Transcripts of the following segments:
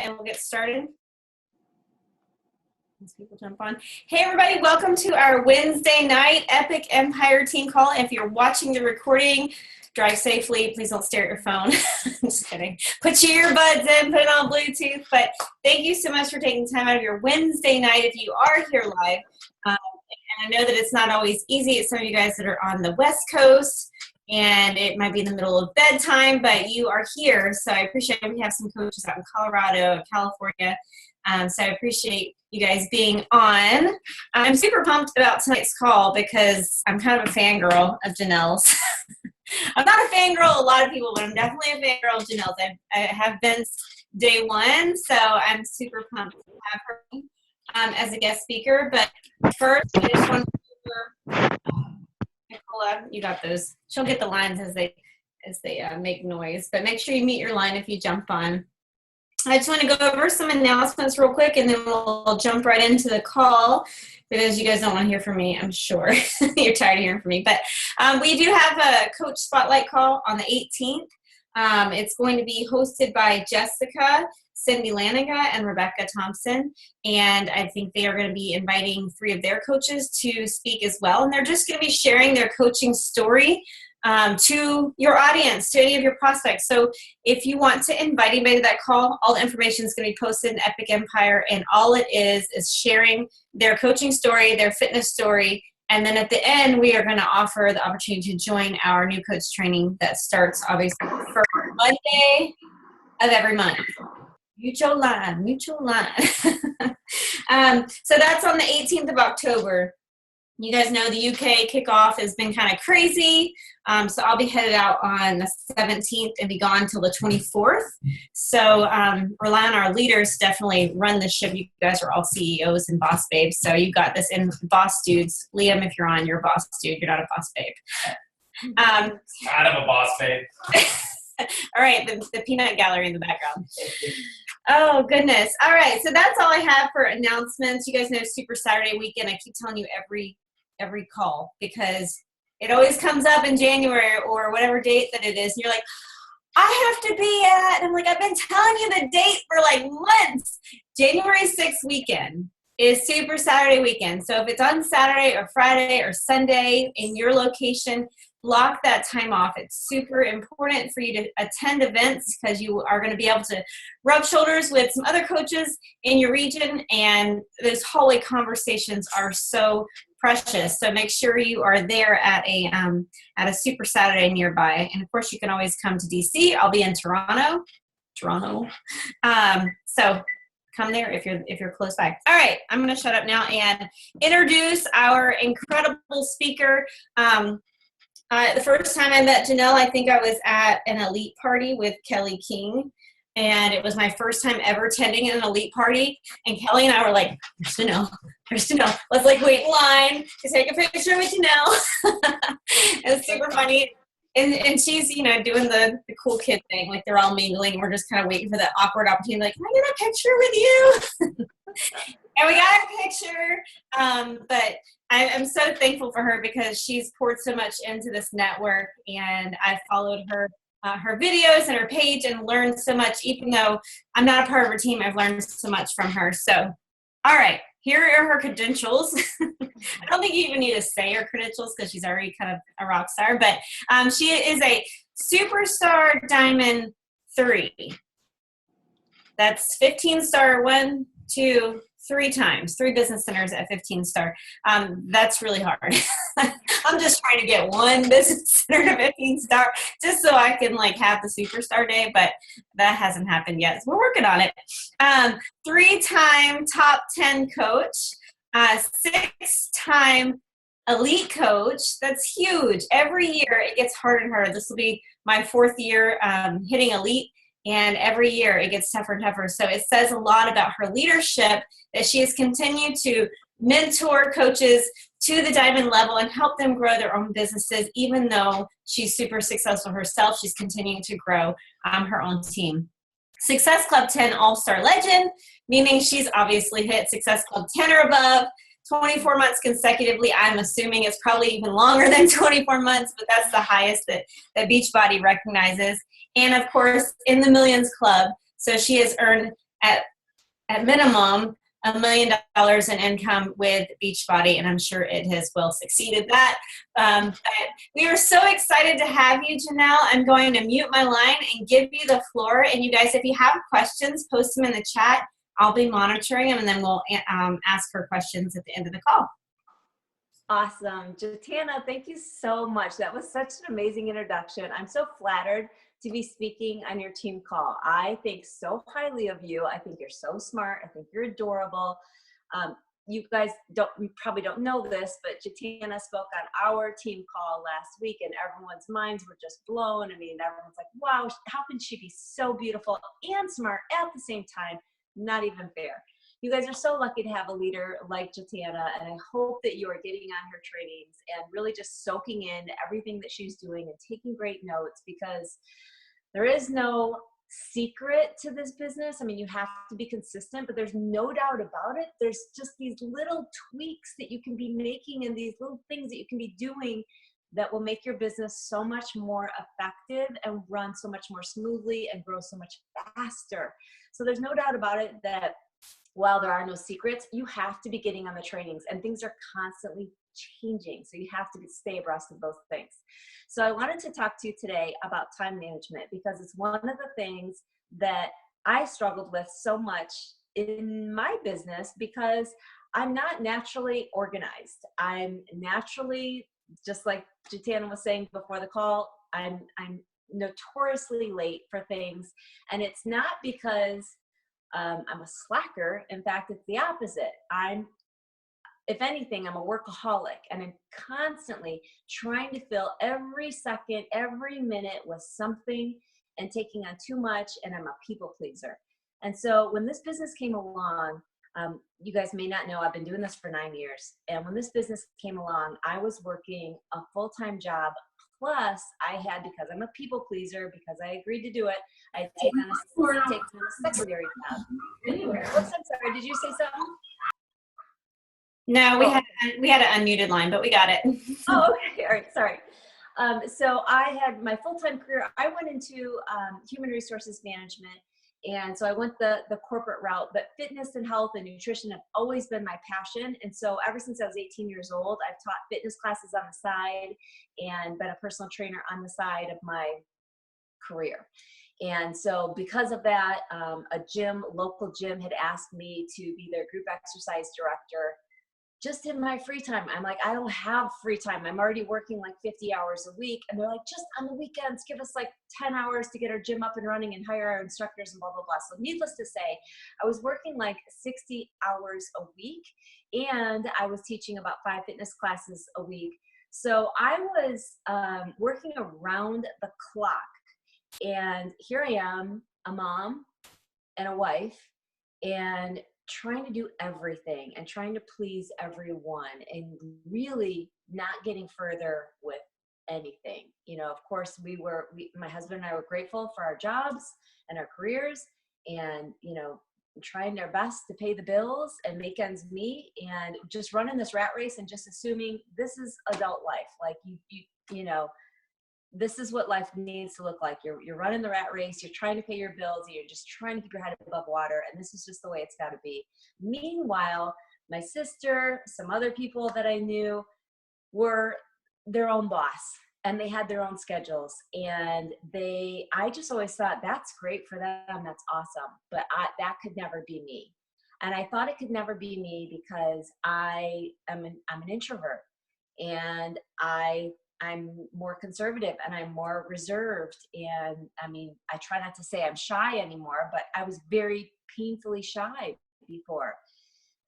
and we'll get started. As people jump on. Hey everybody, welcome to our Wednesday night Epic Empire team call. If you're watching the recording, drive safely. Please don't stare at your phone. Just kidding. Put your earbuds in, put it on Bluetooth. But thank you so much for taking time out of your Wednesday night if you are here live. And I know that it's not always easy. It's some of you guys that are on the West Coast, and it might be in the middle of bedtime, but you are here. So I appreciate it. We have some coaches out in Colorado and California. So I appreciate you guys being on. I'm super pumped about tonight's call because I'm kind of a fangirl of Jenelle's. I'm not a fangirl of a lot of people, but I'm definitely a fangirl of Jenelle's. I have been since day one, so I'm super pumped to have her as a guest speaker. But first, I just want to Nicola, you got those. She'll get the lines as they make noise, but make sure you mute your line if you jump on. I just want to go over some announcements real quick, and then we'll jump right into the call because you guys don't want to hear from me, I'm sure. You're tired of hearing from me. But we do have a Coach Spotlight call on the 18th. It's going to be hosted by Jessica, Cindy Laniga, and Rebecca Thompson. And I think they are going to be inviting 3 of their coaches to speak as well. And they're just going to be sharing their coaching story to your audience, to any of your prospects. So if you want to invite anybody to that call, all the information is going to be posted in Epic Empire, and all it is sharing their coaching story, their fitness story, and then at the end, we are going to offer the opportunity to join our new coach training that starts obviously the first Monday of every month. Mutual line. So that's on the 18th of October. You guys know the UK kickoff has been kind of crazy. So I'll be headed out on the 17th and be gone till the 24th. So rely on our leaders to definitely run the ship. You guys are all CEOs and boss babes. So you got this in boss dudes. Liam, if you're on, you're a boss dude. You're not a boss babe. Kind of a boss babe. All right, the peanut gallery in the background. Oh, goodness. All right, so that's all I have for announcements. You guys know Super Saturday weekend. I keep telling you every call because it always comes up in January or whatever date that it is. And you're like, I have to be at, and I'm like, I've been telling you the date for like months. January 6th weekend is Super Saturday weekend. So if it's on Saturday or Friday or Sunday in your location, block that time off. It's super important for you to attend events because you are going to be able to rub shoulders with some other coaches in your region, and those hallway conversations are so precious. So make sure you are there at a Super Saturday nearby. And of course, you can always come to DC. I'll be in Toronto. So come there if you're close by. All right, I'm going to shut up now and introduce our incredible speaker. The first time I met Jenelle, I think I was at an elite party with Kelly King, and it was my first time ever attending an elite party, and Kelly and I were like, there's Jenelle. Let's like wait in line to take a picture with Jenelle. It was super funny. And she's, doing the cool kid thing, like they're all mingling. We're just kind of waiting for that awkward opportunity, like, can I get a picture with you? And we got a picture, but I'm so thankful for her because she's poured so much into this network, and I followed her videos and her page and learned so much. Even though I'm not a part of her team, I've learned so much from her. So, all right, here are her credentials. I don't think you even need to say her credentials because she's already kind of a rock star, but she is a Superstar Diamond 3. That's 15-star 1, 2, 3 times, 3 business centers at 15-star. That's really hard. I'm just trying to get 1 business center to 15-star just so I can have the superstar day, but that hasn't happened yet. So we're working on it. 3-time top 10 coach, 6-time elite coach. That's huge. Every year it gets harder and harder. This will be my 4th year hitting elite. And every year it gets tougher and tougher. So it says a lot about her leadership that she has continued to mentor coaches to the diamond level and help them grow their own businesses. Even though she's super successful herself, she's continuing to grow her own team. Success Club 10 All-Star Legend, meaning she's obviously hit Success Club 10 or above 24 months consecutively. I'm assuming it's probably even longer than 24 months, but that's the highest that Beachbody recognizes. And of course, in the Millions Club. So she has earned at minimum $1 million in income with Beachbody, and I'm sure it has well succeeded that. But we are so excited to have you, Jenelle. I'm going to mute my line and give you the floor. And you guys, if you have questions, post them in the chat. I'll be monitoring them, and then we'll ask her questions at the end of the call. Awesome. Jatana, thank you so much. That was such an amazing introduction. I'm so flattered to be speaking on your team call. I think so highly of you. I think you're so smart. I think you're adorable. You guys probably don't know this, but Jatana spoke on our team call last week, and everyone's minds were just blown. I mean, everyone's like, wow, how can she be so beautiful and smart at the same time? Not even fair. You guys are so lucky to have a leader like Jatana, and I hope that you are getting on her trainings and really just soaking in everything that she's doing and taking great notes, because there is no secret to this business. I mean, you have to be consistent, but there's no doubt about it. There's just these little tweaks that you can be making and these little things that you can be doing that will make your business so much more effective and run so much more smoothly and grow so much faster. So there's no doubt about it that while there are no secrets, you have to be getting on the trainings, and things are constantly changing. So you have to stay abreast of those things. So I wanted to talk to you today about time management, because it's one of the things that I struggled with so much in my business, because I'm not naturally organized. I'm naturally, just like Jatana was saying before the call, I'm notoriously late for things. And it's not because I'm a slacker. In fact, it's the opposite. If anything, I'm a workaholic, and I'm constantly trying to fill every second, every minute with something and taking on too much, and I'm a people pleaser. And so when this business came along, you guys may not know, I've been doing this for 9 years. And when this business came along, I was working a full-time job. Plus, I had, because I'm a people pleaser, because I agreed to do it, I had taken on a secondary job. Oops, I'm sorry. Did you say something? No, we had an unmuted line, but we got it. Oh, okay. All right. Sorry. So I had my full-time career. I went into human resources management. And so I went the corporate route, but fitness and health and nutrition have always been my passion. And so ever since I was 18 years old, I've taught fitness classes on the side and been a personal trainer on the side of my career. And so because of that, local gym had asked me to be their group exercise director just in my free time. I'm like, I don't have free time. I'm already working like 50 hours a week. And they're like, just on the weekends, give us like 10 hours to get our gym up and running and hire our instructors and blah, blah, blah. So needless to say, I was working like 60 hours a week, and I was teaching about 5 fitness classes a week. So I was working around the clock. And here I am, a mom and a wife, and trying to do everything and trying to please everyone, and really not getting further with anything. You know, of course, my husband and I were grateful for our jobs and our careers, and, you know, trying our best to pay the bills and make ends meet, and just running this rat race and just assuming this is adult life. Like you know, this is what life needs to look like. You're running the rat race. You're trying to pay your bills. You're just trying to keep your head above water. And this is just the way it's got to be. Meanwhile, my sister, some other people that I knew were their own boss, and they had their own schedules. And I just always thought, that's great for them. That's awesome. But that could never be me. And I thought it could never be me because I'm an introvert, and I'm more conservative, and I'm more reserved. And I mean, I try not to say I'm shy anymore, but I was very painfully shy before.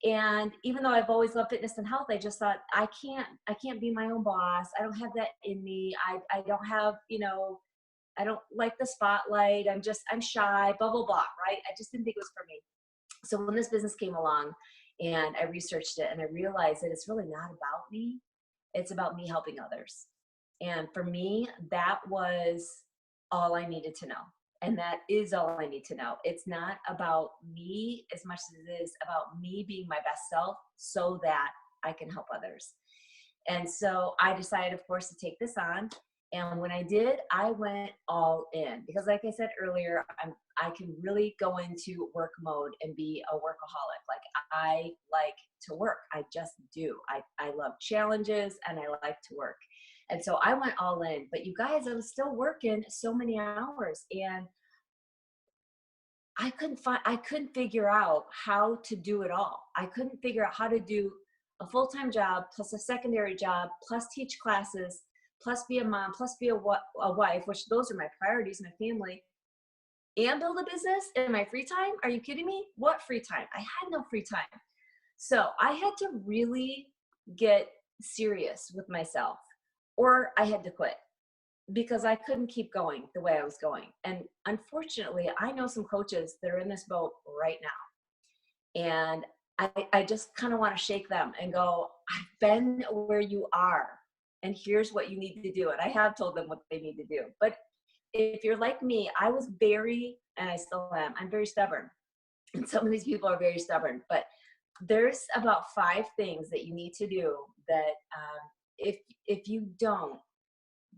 And even though I've always loved fitness and health, I just thought, I can't be my own boss. I don't have that in me. I don't have, you know, I don't like the spotlight. I'm shy, blah, blah, blah, right? I just didn't think it was for me. So when this business came along and I researched it, and I realized that it's really not about me. It's about me helping others. And for me, that was all I needed to know. And that is all I need to know. It's not about me as much as it is about me being my best self so that I can help others. And so I decided, of course, to take this on. And when I did, I went all in because like I said earlier, I can really go into work mode and be a workaholic. Like I like to work. I just do. I love challenges and I like to work. And so I went all in, but you guys, I was still working so many hours and I couldn't figure out how to do it all. I couldn't figure out how to do a full-time job plus a secondary job, plus teach classes, plus be a mom, plus be a wife, which those are my priorities, my family, and build a business in my free time. Are you kidding me? What free time? I had no free time. So I had to really get serious with myself or I had to quit because I couldn't keep going the way I was going. And unfortunately, I know some coaches that are in this boat right now. And I just kind of want to shake them and go, I've been where you are, and here's what you need to do. And I have told them what they need to do. But if you're like me, I was and I still am, I'm very stubborn. And some of these people are very stubborn. But there's about 5 things that you need to do that if you don't,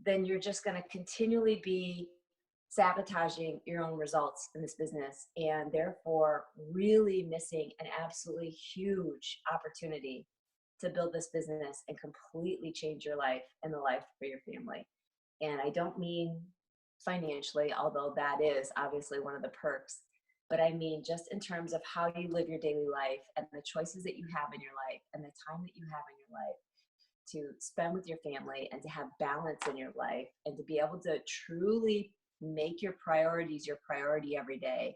then you're just going to continually be sabotaging your own results in this business and therefore really missing an absolutely huge opportunity to build this business and completely change your life and the life for your family. And I don't mean financially, although that is obviously one of the perks, but I mean just in terms of how you live your daily life and the choices that you have in your life and the time that you have in your life to spend with your family and to have balance in your life and to be able to truly make your priorities your priority every day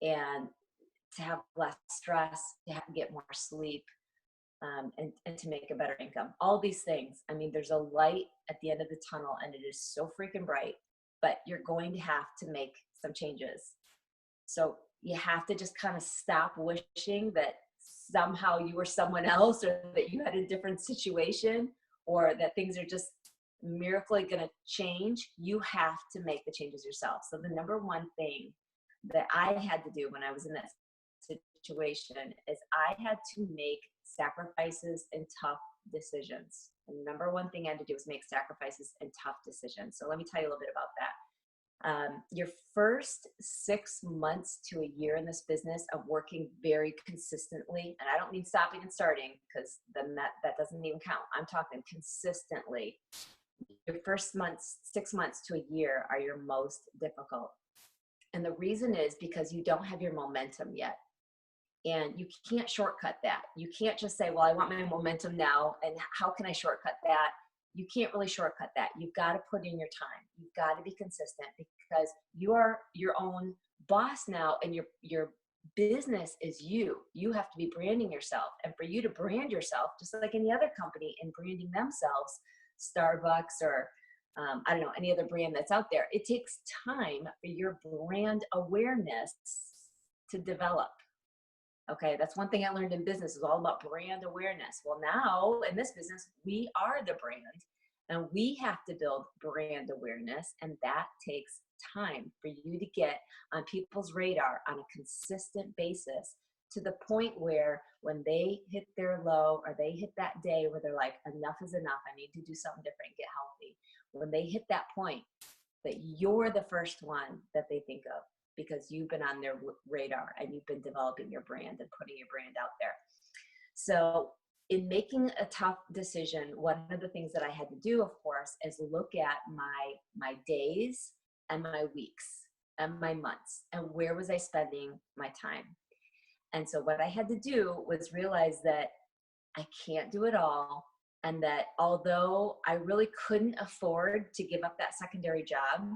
and to have less stress, to get more sleep, and to make a better income. All these things. I mean, there's a light at the end of the tunnel and it is so freaking bright, but you're going to have to make some changes. So you have to just kind of stop wishing that somehow you were someone else or that you had a different situation or that things are just miraculously going to change. You have to make the changes yourself. So the number one thing that I had to do when I was in that situation is I had to make sacrifices and tough decisions. And the number one thing I had to do was make sacrifices and tough decisions. So let me tell you a little bit about that. Your first 6 months to a year in this business of working very consistently, and I don't mean stopping and starting because then that doesn't even count. I'm talking consistently. Your first 6 months to a year are your most difficult. And the reason is because you don't have your momentum yet. And you can't shortcut that. You can't just say, well, I want my momentum now, and how can I shortcut that? You can't really shortcut that. You've got to put in your time. You've got to be consistent because you are your own boss now, and your business is you. You have to be branding yourself. And for you to brand yourself, just like any other company in branding themselves, Starbucks or I don't know, any other brand that's out there, it takes time for your brand awareness to develop. Okay, that's one thing I learned in business is all about brand awareness. Well, now in this business, we are the brand and we have to build brand awareness, and that takes time for you to get on people's radar on a consistent basis to the point where when they hit their low or they hit that day where they're like, enough is enough, I need to do something different, get healthy. When they hit that point, that you're the first one that they think of, because you've been on their radar and you've been developing your brand and putting your brand out there. So in making a tough decision, one of the things that I had to do, of course, is look at my days and my weeks and my months and where was I spending my time. And so what I had to do was realize that I can't do it all. And that although I really couldn't afford to give up that secondary job,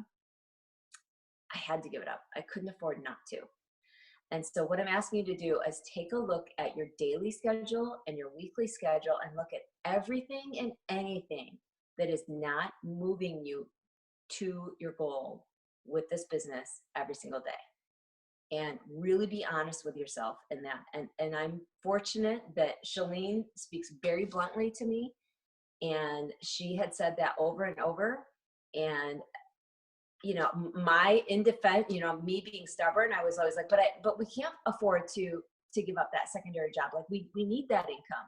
I had to give it up. I couldn't afford not to. And so what I'm asking you to do is take a look at your daily schedule and your weekly schedule and look at everything and anything that is not moving you to your goal with this business every single day. And really be honest with yourself in that. And I'm fortunate that Shalene speaks very bluntly to me. And she had said that over and over. And you know, in defense, you know, me being stubborn, I was always like, but we can't afford to give up that secondary job. Like we need that income.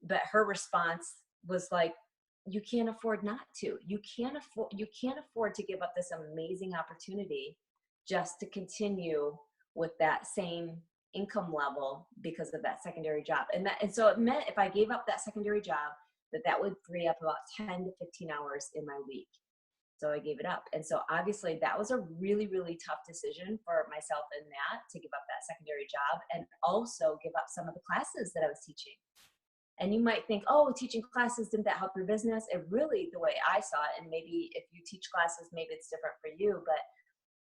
But her response was like, you can't afford not to. You can't afford to give up this amazing opportunity just to continue with that same income level because of that secondary job. And so it meant if I gave up that secondary job, that would free up about 10 to 15 hours in my week. So I gave it up. And so obviously that was a really, really tough decision for myself in that, to give up that secondary job and also give up some of the classes that I was teaching. And you might think, oh, teaching classes, didn't that help your business? It really, the way I saw it, and maybe if you teach classes, maybe it's different for you, but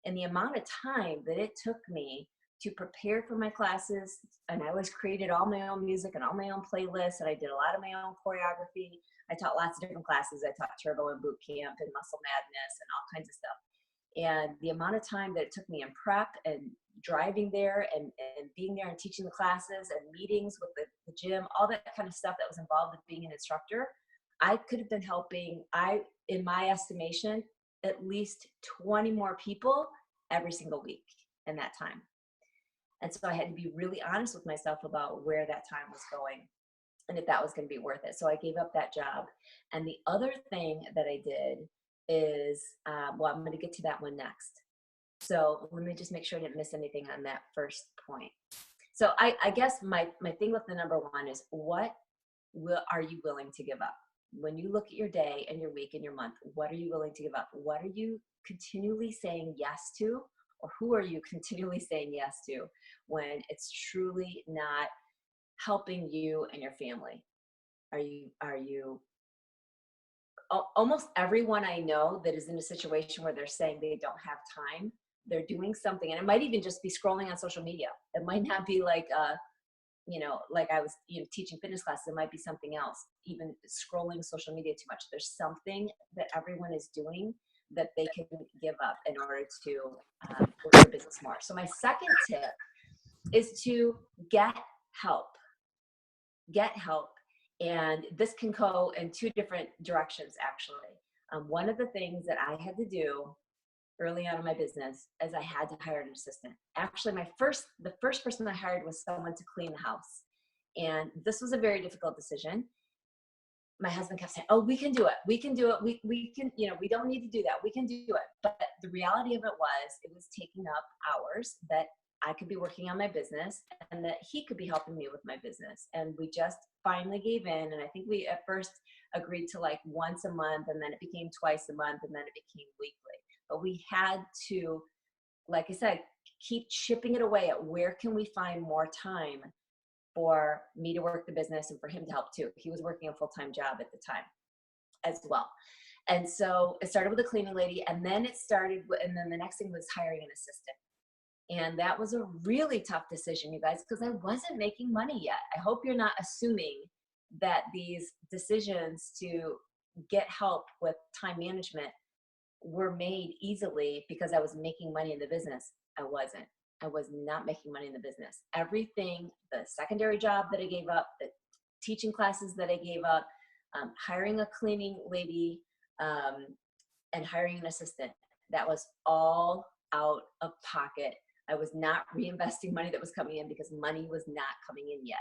in the amount of time that it took me to prepare for my classes, and I always created all my own music and all my own playlists, and I did a lot of my own choreography. I taught lots of different classes. I taught Turbo and Boot Camp and Muscle Madness and all kinds of stuff. And the amount of time that it took me in prep and driving there and being there and teaching the classes and meetings with the gym, all that kind of stuff that was involved with being an instructor, I could have been helping, in my estimation, at least 20 more people every single week in that time. And so I had to be really honest with myself about where that time was going and if that was going to be worth it. So I gave up that job. And the other thing that I did is, well, I'm going to get to that one next. So let me just make sure I didn't miss anything on that first point. So I guess my thing with the number one is, what are you willing to give up? When you look at your day and your week and your month, what are you willing to give up? What are you continually saying yes to? Or who are you continually saying yes to when it's truly not helping you and your family? Are you almost everyone I know that is in a situation where they're saying they don't have time, they're doing something, and it might even just be scrolling on social media. It might not be like like I was teaching fitness classes. It might be something else, even scrolling social media too much. There's something that everyone is doing that they can give up in order to work their business more. So my second tip is to get help. Get help. And this can go in two different directions, actually. One of the things that I had to do early on in my business is I had to hire an assistant. Actually, the first person I hired was someone to clean the house. And this was a very difficult decision. My husband kept saying, oh, we can do it. We can do it. We can, we don't need to do that. We can do it. But the reality of it was taking up hours that I could be working on my business and that he could be helping me with my business. And we just finally gave in. And I think we at first agreed to like once a month, and then it became twice a month, and then it became weekly. But we had to, like I said, keep chipping it away at where can we find more time for me to work the business and for him to help too. He was working a full-time job at the time as well. And so it started with a cleaning lady, and then and then the next thing was hiring an assistant. And that was a really tough decision, you guys, because I wasn't making money yet. I hope you're not assuming that these decisions to get help with time management were made easily because I was making money in the business. I wasn't. I was not making money in the business. Everything, the secondary job that I gave up, the teaching classes that I gave up, hiring a cleaning lady, and hiring an assistant, that was all out of pocket. I was not reinvesting money that was coming in because money was not coming in yet.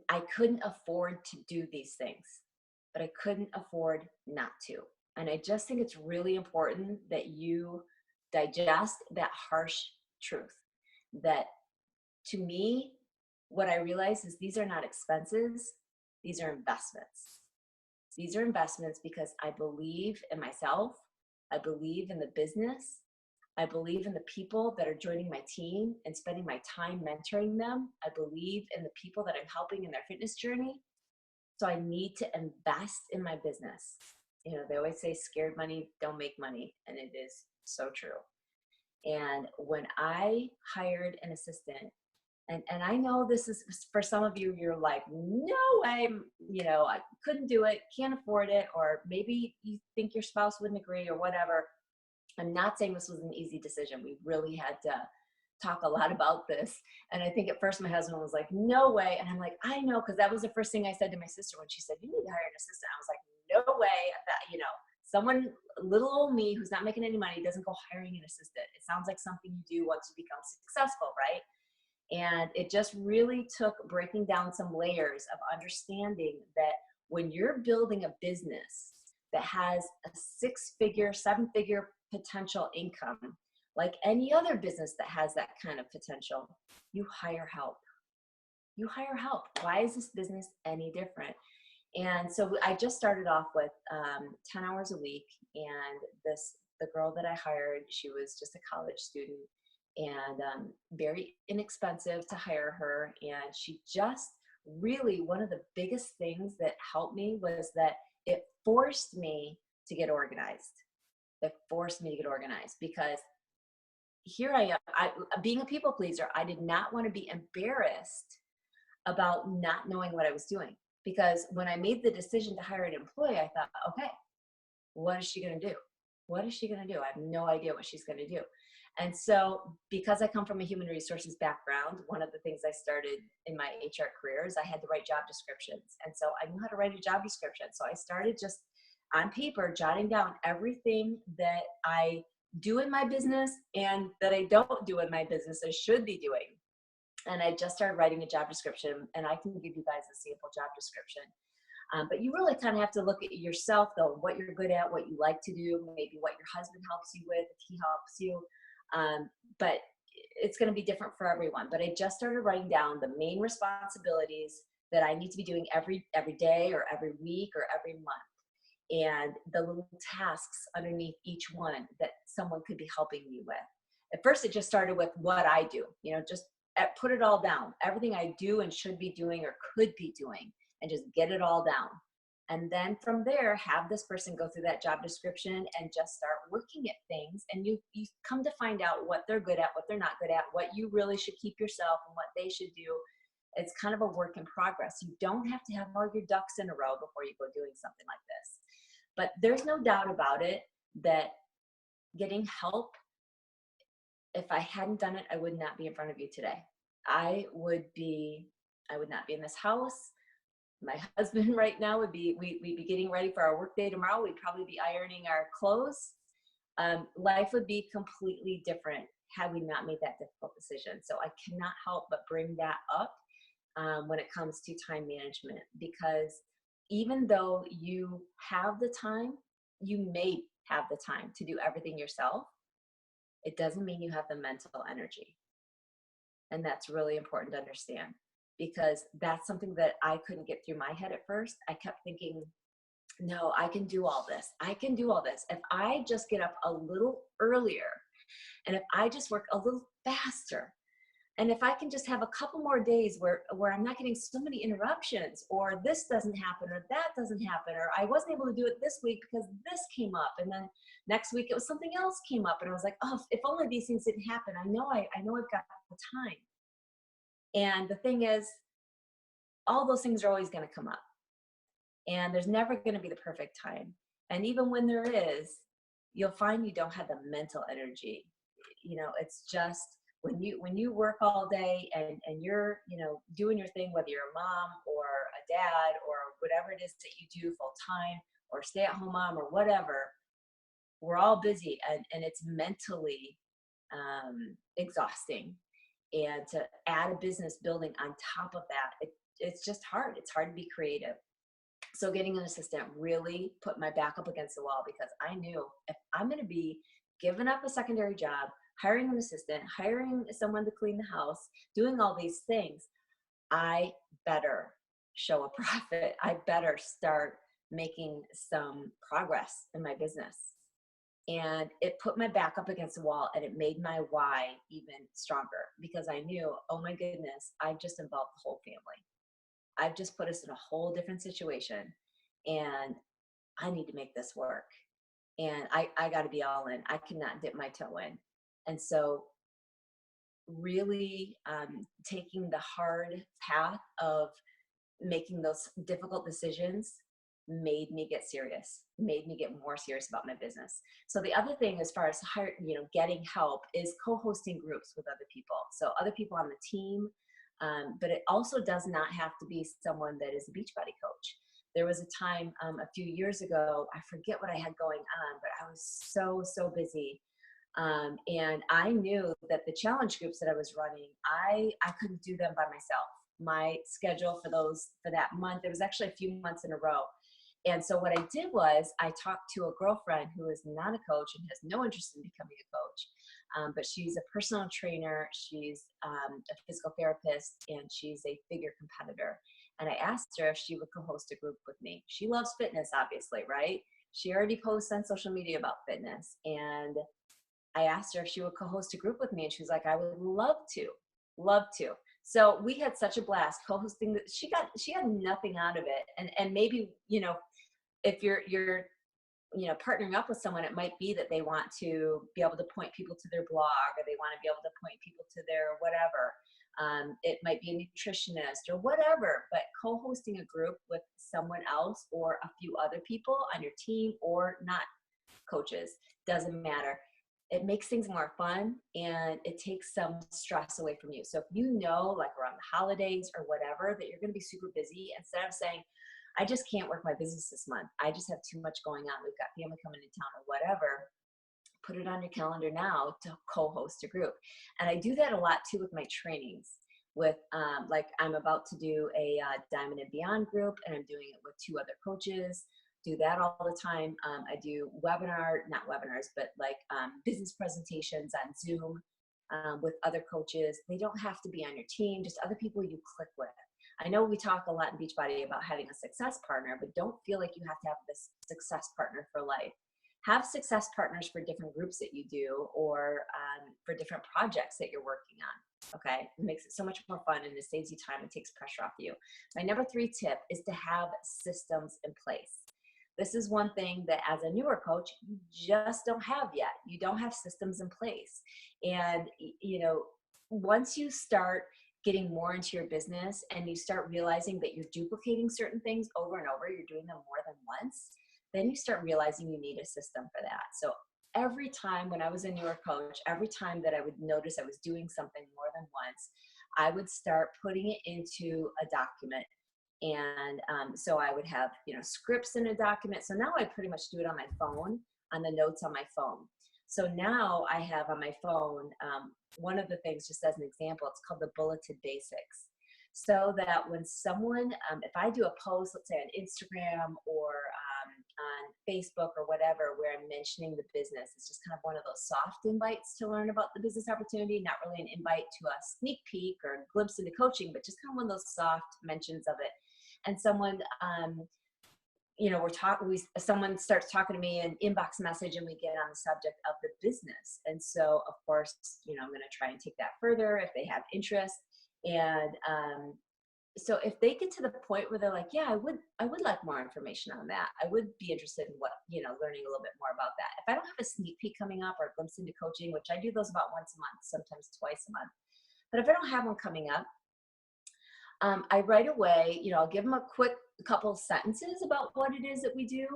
I couldn't afford to do these things, but I couldn't afford not to. And I just think it's really important that you digest that harsh truth. That to me, what I realize is these are not expenses, these are investments. These are investments because I believe in myself, I believe in the business, I believe in the people that are joining my team and spending my time mentoring them. I believe in the people that I'm helping in their fitness journey. So I need to invest in my business. They always say scared money don't make money, and it is so true. And when I hired an assistant, and I know this is for some of you, you're like, no way, I couldn't do it, can't afford it, or maybe you think your spouse wouldn't agree or whatever. I'm not saying this was an easy decision. We really had to talk a lot about this. And I think at first my husband was like, no way. And I'm like, I know, because that was the first thing I said to my sister when she said, you need to hire an assistant. I was like, no way. That, someone, little old me who's not making any money doesn't go hiring an assistant. It sounds like something you do once you become successful, right? And it just really took breaking down some layers of understanding that when you're building a business that has a 6-figure, 7-figure potential income, like any other business that has that kind of potential, you hire help. You hire help. Why is this business any different? And so I just started off with 10 hours a week, and the girl that I hired, she was just a college student, and very inexpensive to hire her. And she just really, one of the biggest things that helped me was that it forced me to get organized. It forced me to get organized because here I am, being a people pleaser, I did not want to be embarrassed about not knowing what I was doing. Because when I made the decision to hire an employee, I thought, okay, what is she going to do? What is she going to do? I have no idea what she's going to do. And so because I come from a human resources background, one of the things I started in my HR career is I had to write job descriptions. And so I knew how to write a job description. So I started just on paper, jotting down everything that I do in my business and that I don't do in my business I should be doing. And I just started writing a job description, and I can give you guys a sample job description. But you really kind of have to look at yourself, though, what you're good at, what you like to do, maybe what your husband helps you with, if he helps you. But it's going to be different for everyone. But I just started writing down the main responsibilities that I need to be doing every day or every week or every month, and the little tasks underneath each one that someone could be helping me with. At first, it just started with what I do, just put it all down, everything I do and should be doing or could be doing, and just get it all down. And then from there, have this person go through that job description and just start looking at things. And you come to find out what they're good at, what they're not good at, what you really should keep yourself and what they should do. It's kind of a work in progress. You don't have to have all your ducks in a row before you go doing something like this. But there's no doubt about it that getting help, if I hadn't done it, I would not be in front of you today. I would not be in this house. My husband right now we'd be getting ready for our work day tomorrow. We'd probably be ironing our clothes. Life would be completely different had we not made that difficult decision. So I cannot help but bring that up when it comes to time management, because even though you have the time, you may have the time to do everything yourself. It doesn't mean you have the mental energy. And that's really important to understand, because that's something that I couldn't get through my head at first. I kept thinking, no, I can do all this. I can do all this. If I just get up a little earlier, and if I just work a little faster, and if I can just have a couple more days where I'm not getting so many interruptions, or this doesn't happen, or that doesn't happen, or I wasn't able to do it this week because this came up, and then next week it was something else came up, and I was like, oh, if only these things didn't happen. I know I've got the time. And the thing is, all those things are always going to come up, and there's never going to be the perfect time. And even when there is, you'll find you don't have the mental energy. It's just when you work all day and you're, doing your thing, whether you're a mom or a dad or whatever it is that you do full time, or stay at home mom or whatever, we're all busy, and it's mentally exhausting. And to add a business building on top of that, it's just hard. It's hard to be creative. So getting an assistant really put my back up against the wall, because I knew if I'm going to be giving up a secondary job, hiring an assistant, hiring someone to clean the house, doing all these things, I better show a profit. I better start making some progress in my business. And it put my back up against the wall, and it made my why even stronger, because I knew, oh my goodness, I've just involved the whole family. I've just put us in a whole different situation, and I need to make this work. And I got to be all in. I cannot dip my toe in. And so really taking the hard path of making those difficult decisions made me get serious, made me get more serious about my business. So the other thing, as far as getting help, is co-hosting groups with other people. So other people on the team, but it also does not have to be someone that is a Beachbody coach. There was a time a few years ago, I forget what I had going on, but I was so busy. And I knew that the challenge groups that I was running, I couldn't do them by myself. my schedule for that month. It was actually a few months in a row. And so what I did was I talked to a girlfriend who is not a coach and has no interest in becoming a coach, but she's a personal trainer, she's a physical therapist, and she's a figure competitor. And I asked her if she would co-host a group with me. She loves fitness, obviously, right? She already posts on social media about fitness. And I asked her if she would co-host a group with me, and she was like, I would love to, love to. So we had such a blast co-hosting. She got nothing out of it. And maybe, if you're partnering up with someone, it might be that they want to be able to point people to their blog, or they want to be able to point people to their whatever. It might be a nutritionist or whatever, but co-hosting a group with someone else or a few other people on your team, or not coaches, doesn't matter. It makes things more fun, and it takes some stress away from you. So if you know, like around the holidays or whatever, that you're going to be super busy, instead of saying, I just can't work my business this month, I just have too much going on, we've got family coming in town or whatever, put it on your calendar now to co-host a group. And I do that a lot too with my trainings. With like, I'm about to do a Diamond and Beyond group, and I'm doing it with 2 other coaches. Do that all the time. I do not webinars, but like business presentations on Zoom with other coaches. They don't have to be on your team, just other people you click with. I know we talk a lot in Beachbody about having a success partner, but don't feel like you have to have this success partner for life. Have success partners for different groups that you do, or for different projects that you're working on. Okay, it makes it so much more fun, and it saves you time and takes pressure off you. My number 3 tip is to have systems in place. This is one thing that as a newer coach, you just don't have yet. You don't have systems in place. And, once you start getting more into your business and you start realizing that you're duplicating certain things over and over, you're doing them more than once, then you start realizing you need a system for that. So every time when I was a newer coach, every time that I would notice I was doing something more than once, I would start putting it into a document. And so I would have, scripts in a document. So now I pretty much do it on my phone, on the notes on my phone. So now I have on my phone, one of the things, just as an example, it's called the bulleted basics. So that when someone, if I do a post, let's say on Instagram or on Facebook or whatever, where I'm mentioning the business, it's just kind of one of those soft invites to learn about the business opportunity, not really an invite to a sneak peek or a glimpse into coaching, but just kind of one of those soft mentions of it. And someone, someone starts talking to me, an inbox message, and we get on the subject of the business. And so, of course, I'm going to try and take that further if they have interest. And so if they get to the point where they're like, yeah, I would like more information on that. I would be interested in learning a little bit more about that. If I don't have a sneak peek coming up or a glimpse into coaching, which I do those about once a month, sometimes twice a month. But if I don't have one coming up, I right away, I'll give them a quick couple sentences about what it is that we do,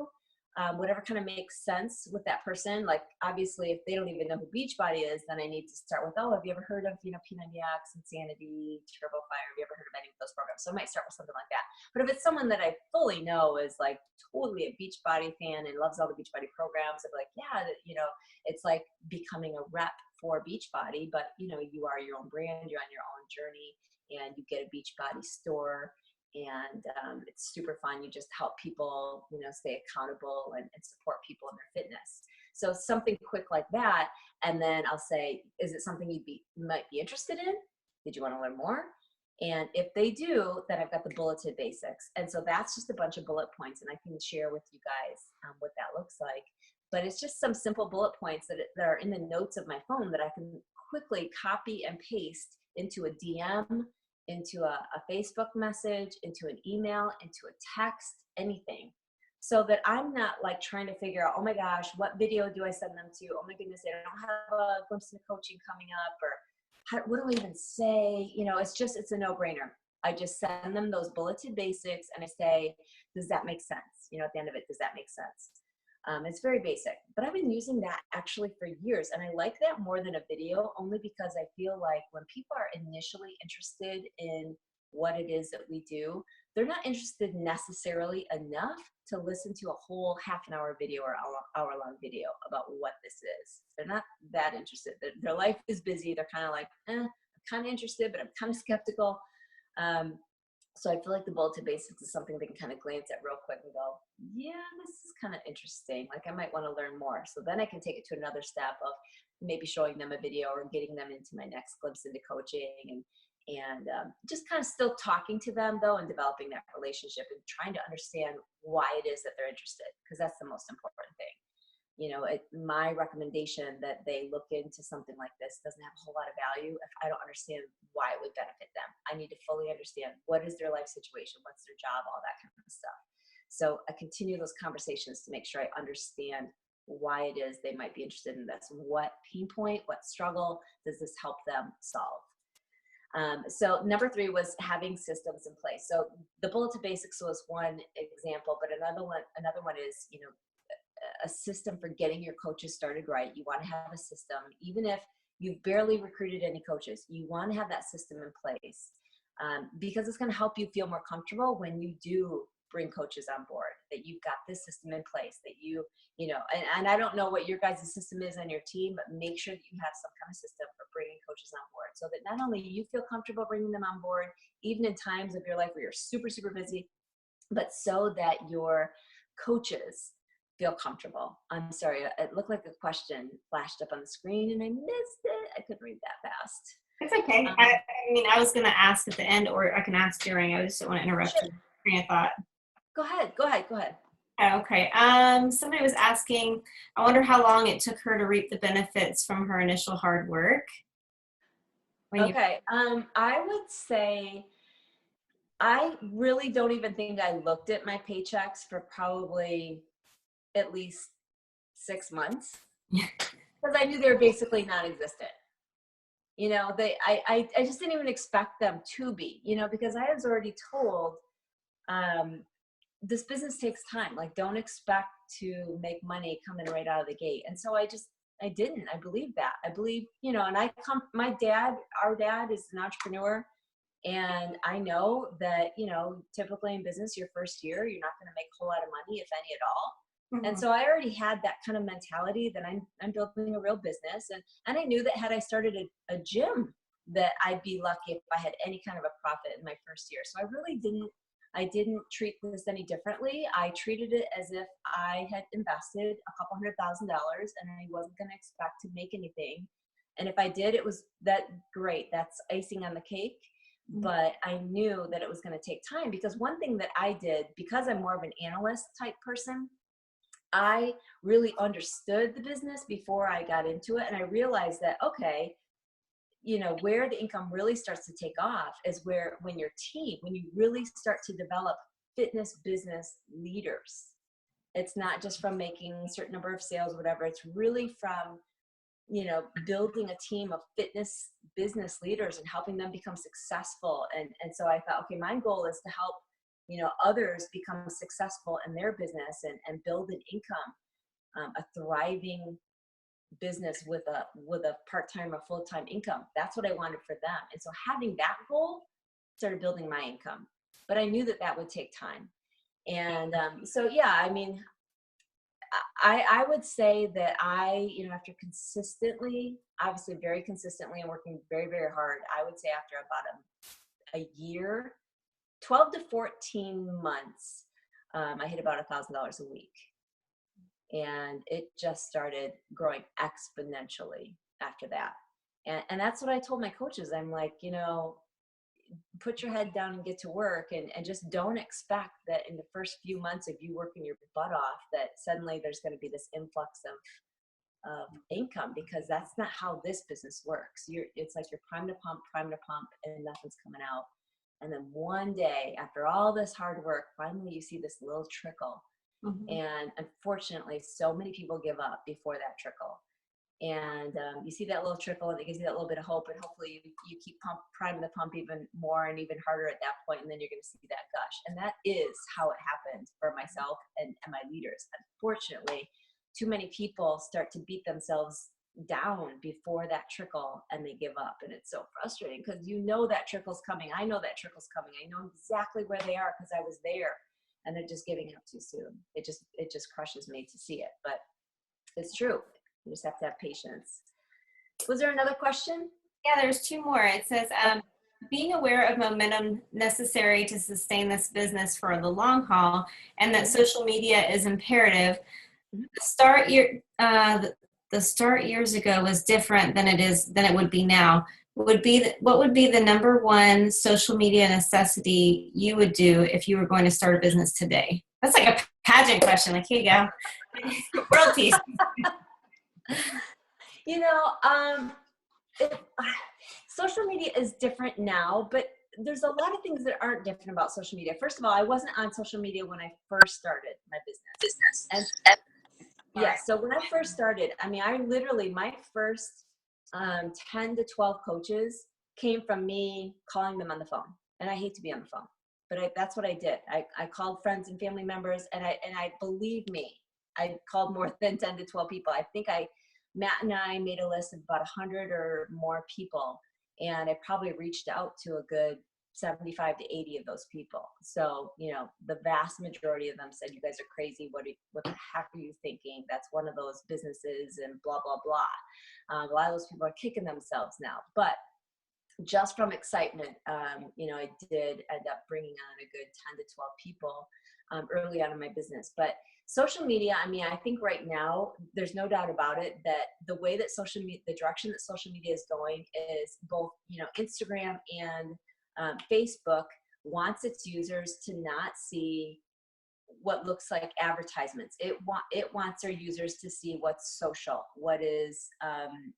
whatever kind of makes sense with that person. Like, obviously, if they don't even know who Beachbody is, then I need to start with, have you ever heard of, P90X, Insanity, Turbo Fire? Have you ever heard of any of those programs? So I might start with something like that. But if it's someone that I fully know is like totally a Beachbody fan and loves all the Beachbody programs, I'm like, yeah, it's like becoming a rep for Beachbody, but you are your own brand, you're on your own journey, and you get a Beachbody store, and it's super fun. You just help people, stay accountable and support people in their fitness. So something quick like that, and then I'll say, is it something you might be interested in? Did you want to learn more? And if they do, then I've got the bulleted basics. And so that's just a bunch of bullet points, and I can share with you guys what that looks like. But it's just some simple bullet points that are in the notes of my phone that I can quickly copy and paste into a DM, into a Facebook message, into an email, into a text, anything. So that I'm not like trying to figure out, oh my gosh, what video do I send them to? Oh my goodness, I don't have a glimpse into coaching coming up, or what do I even say? It's a no-brainer. I just send them those bulleted basics and I say, does that make sense? At the end of it, does that make sense? It's very basic, but I've been using that actually for years. And I like that more than a video, only because I feel like when people are initially interested in what it is that we do, they're not interested necessarily enough to listen to a whole half an hour video or hour-long video about what this is. They're not that interested. Their life is busy. They're kind of like, I'm kind of interested, but I'm kind of skeptical. So I feel like the bulleted basics is something they can kind of glance at real quick and go, yeah, this is kind of interesting. Like I might want to learn more. So then I can take it to another step of maybe showing them a video or getting them into my next glimpse into coaching and just kind of still talking to them though and developing that relationship and trying to understand why it is that they're interested, because that's the most important thing. My recommendation that they look into something like this doesn't have a whole lot of value if I don't understand why it would benefit them. I need to fully understand what is their life situation, what's their job, all that kind of stuff. So I continue those conversations to make sure I understand why it is they might be interested in this. What pain point, what struggle does this help them solve? So number 3 was having systems in place. So the bulleted basics was one example, but another one is, a system for getting your coaches started right. You want to have a system, even if you've barely recruited any coaches, you want to have that system in place, because it's going to help you feel more comfortable when you do bring coaches on board, that you've got this system in place, that and I don't know what your guys' system is on your team, but make sure that you have some kind of system for bringing coaches on board so that not only you feel comfortable bringing them on board, even in times of your life where you're super, super busy, but so that your coaches feel comfortable. I'm sorry, it looked like a question flashed up on the screen and I missed it. I couldn't read that fast. It's okay. I was going to ask at the end, or I can ask during. I just don't want to interrupt your train of thought. Go ahead. Okay. Somebody was asking, I wonder how long it took her to reap the benefits from her initial hard work. Okay. I would say I really don't even think I looked at my paychecks for probably at least 6 months because I knew they were basically non-existent. I just didn't even expect them to be, because I was already told, this business takes time. Like, don't expect to make money coming right out of the gate. And so I didn't. I believe that. I believe, and our dad is an entrepreneur. And I know that, typically in business, your first year, you're not going to make a whole lot of money, if any at all. Mm-hmm. And so I already had that kind of mentality that I'm building a real business. And I knew that had I started a gym, that I'd be lucky if I had any kind of a profit in my first year. So I didn't treat this any differently. I treated it as if I had invested $200,000 and I wasn't going to expect to make anything. And if I did, it was great. That's icing on the cake. But I knew that it was going to take time, because one thing that I did, because I'm more of an analyst type person, I really understood the business before I got into it. And I realized that, okay, where the income really starts to take off is when you really start to develop fitness business leaders. It's not just from making a certain number of sales, whatever. It's really from, building a team of fitness business leaders and helping them become successful. And so I thought, okay, my goal is to help, others become successful in their business and build an income, a thriving business with a part-time or full-time income. That's what I wanted for them. And so having that goal started building my income, but I knew that would take time. And so, yeah, I would say that after obviously very consistently and working very, very hard, I would say after about a year, 12 to 14 months, I hit about $1,000 a week. And it just started growing exponentially after that. And that's what I told my coaches. I'm like, put your head down and get to work, and just don't expect that in the first few months of you working your butt off that suddenly there's going to be this influx of income, because that's not how this business works. It's like you're prime to pump, and nothing's coming out. And then one day, after all this hard work, finally you see this little trickle. Mm-hmm. And unfortunately, so many people give up before that trickle. And you see that little trickle, and it gives you that little bit of hope, and hopefully you keep priming the pump even more and even harder at that point, and then you're going to see that gush. And that is how it happened for myself and my leaders. Unfortunately, too many people start to beat themselves down before that trickle, and they give up. And it's so frustrating, because that trickle's coming. I know that trickle's coming. I know exactly where they are because I was there, and they're just giving up too soon. It just crushes me to see it, but it's true. You just have to have patience. Was there another question? Yeah, there's two more. It says, being aware of momentum necessary to sustain this business for the long haul, and that social media is imperative. The start years ago was different than it would be now. What would be the number one social media necessity you would do if you were going to start a business today? That's like a pageant question. Like, here you go, world peace. You know, social media is different now, but there's a lot of things that aren't different about social media. First of all, I wasn't on social media when I first started my business. And yeah, so when I first started, I mean, I literally, my first 10 to 12 coaches came from me calling them on the phone. And I hate to be on the phone, but that's what I did. I called friends and family members, and I believe me, I called more than 10 to 12 people. I think Matt and I made a list of about 100 or more people, and I probably reached out to a good 75 to 80 of those people. So, you know, the vast majority of them said, "You guys are crazy. What the heck are you thinking? That's one of those businesses," and blah, blah, blah. A lot of those people are kicking themselves now, but just from excitement, you know, I did end up bringing on a good 10 to 12 people early on in my business. But social media, I mean, I think right now, there's no doubt about it that the way that the direction that social media is going is both, you know, Instagram and Facebook wants its users to not see what looks like advertisements. It wants their users to see what's social, what is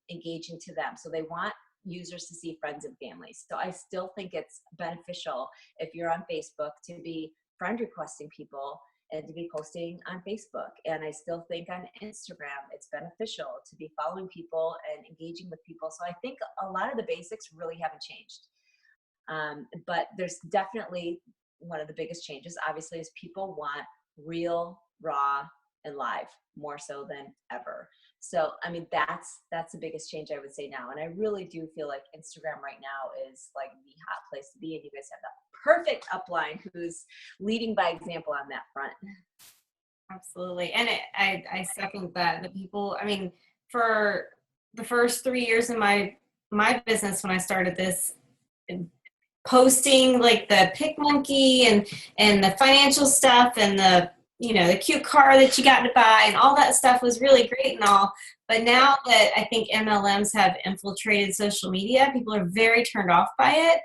engaging to them. So they want users to see friends and families. So I still think it's beneficial if you're on Facebook to be friend requesting people and to be posting on Facebook. And I still think on Instagram, it's beneficial to be following people and engaging with people. So I think a lot of the basics really haven't changed. But there's definitely one of the biggest changes, obviously, is people want real, raw, and live more so than ever. So, I mean, that's the biggest change I would say now. And I really do feel like Instagram right now is like the hot place to be. And you guys have the perfect upline who's leading by example on that front. Absolutely. And I second that. The people, I mean, for the first 3 years of my business when I started this, posting like the pick monkey and the financial stuff and the, you know, the cute car that you got to buy and all that stuff was really great and all. But now that I think MLMs have infiltrated social media, people are very turned off by it.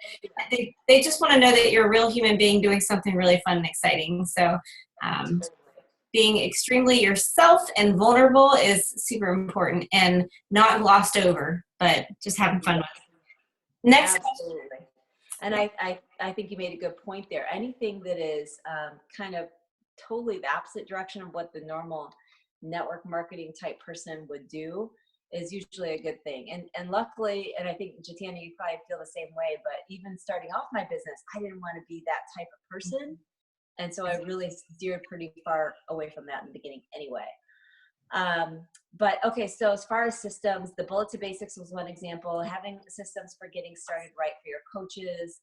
They just want to know that you're a real human being doing something really fun and exciting. So being extremely yourself and vulnerable is super important and not glossed over, but just having fun with it. Next Absolutely. And I think you made a good point there. Anything that is kind of totally the opposite direction of what the normal network marketing type person would do is usually a good thing. And luckily, and I think Jatana, you probably feel the same way, but even starting off my business, I didn't want to be that type of person. And so I really steered pretty far away from that in the beginning anyway. But okay, so as far as systems, the Bullet to Basics was one example. Having systems for getting started right for your coaches,